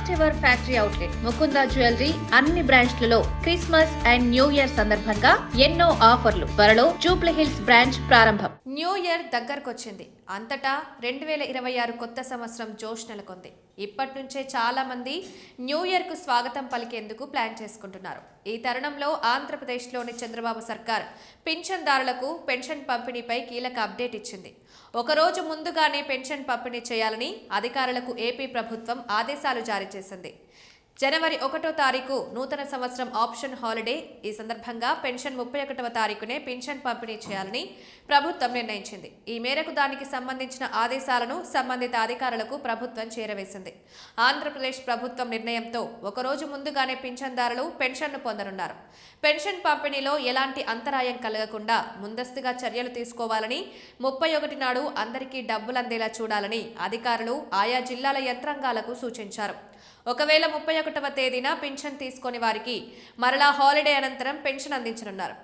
First ever factory outlet Mukunda jewellery అన్ని బ్రాంచ్లలో Christmas and new year సందర్భంగా ఎన్నో ఆఫర్లు. త్వరలో జూబ్లీ హిల్స్ బ్రాంచ్ ప్రారంభం. న్యూ ఇయర్ దగ్గరకొచ్చింది. అంతటా 2026 కొత్త సంవత్సరం జోష్ నెలకొంది. ఇప్పటి నుంచే చాలా మంది న్యూ ఇయర్ కు స్వాగతం పలికేందుకు ప్లాన్ చేసుకుంటున్నారు. ఈ తరుణంలో ఆంధ్రప్రదేశ్లోని చంద్రబాబు సర్కార్ పింఛన్దారులకు పెన్షన్ పంపిణీపై కీలక అప్డేట్ ఇచ్చింది. ఒకరోజు ముందుగానే పెన్షన్ పంపిణీ చేయాలని అధికారులకు ఏపీ ప్రభుత్వం ఆదేశాలు జారీ చేసింది. జనవరి 1వ తారీఖు నూతన సంవత్సరం ఆప్షన్ హాలిడే. ఈ సందర్భంగా పెన్షన్ 31వ తారీఖునే పెన్షన్ పంపిణీ చేయాలని ప్రభుత్వం నిర్ణయించింది. ఈ మేరకు దానికి సంబంధించిన ఆదేశాలను సంబంధిత అధికారులకు ప్రభుత్వం చేరవేసింది. ఆంధ్రప్రదేశ్ ప్రభుత్వం నిర్ణయంతో ఒకరోజు ముందుగానే పింఛన్దారులు పెన్షన్ను పొందనున్నారు. పెన్షన్ పంపిణీలో ఎలాంటి అంతరాయం కలగకుండా ముందస్తుగా చర్యలు తీసుకోవాలని 31 నాడు అందరికీ డబ్బులు అందేలా చూడాలని అధికారులు ఆయా జిల్లాల యంత్రాంగాలకు సూచించారు. ఒకవేళ 31వ తేదీన పెన్షన్ తీసుకొని వారికి మరలా హాలిడే అనంతరం పెన్షన్ అందించనున్నారు.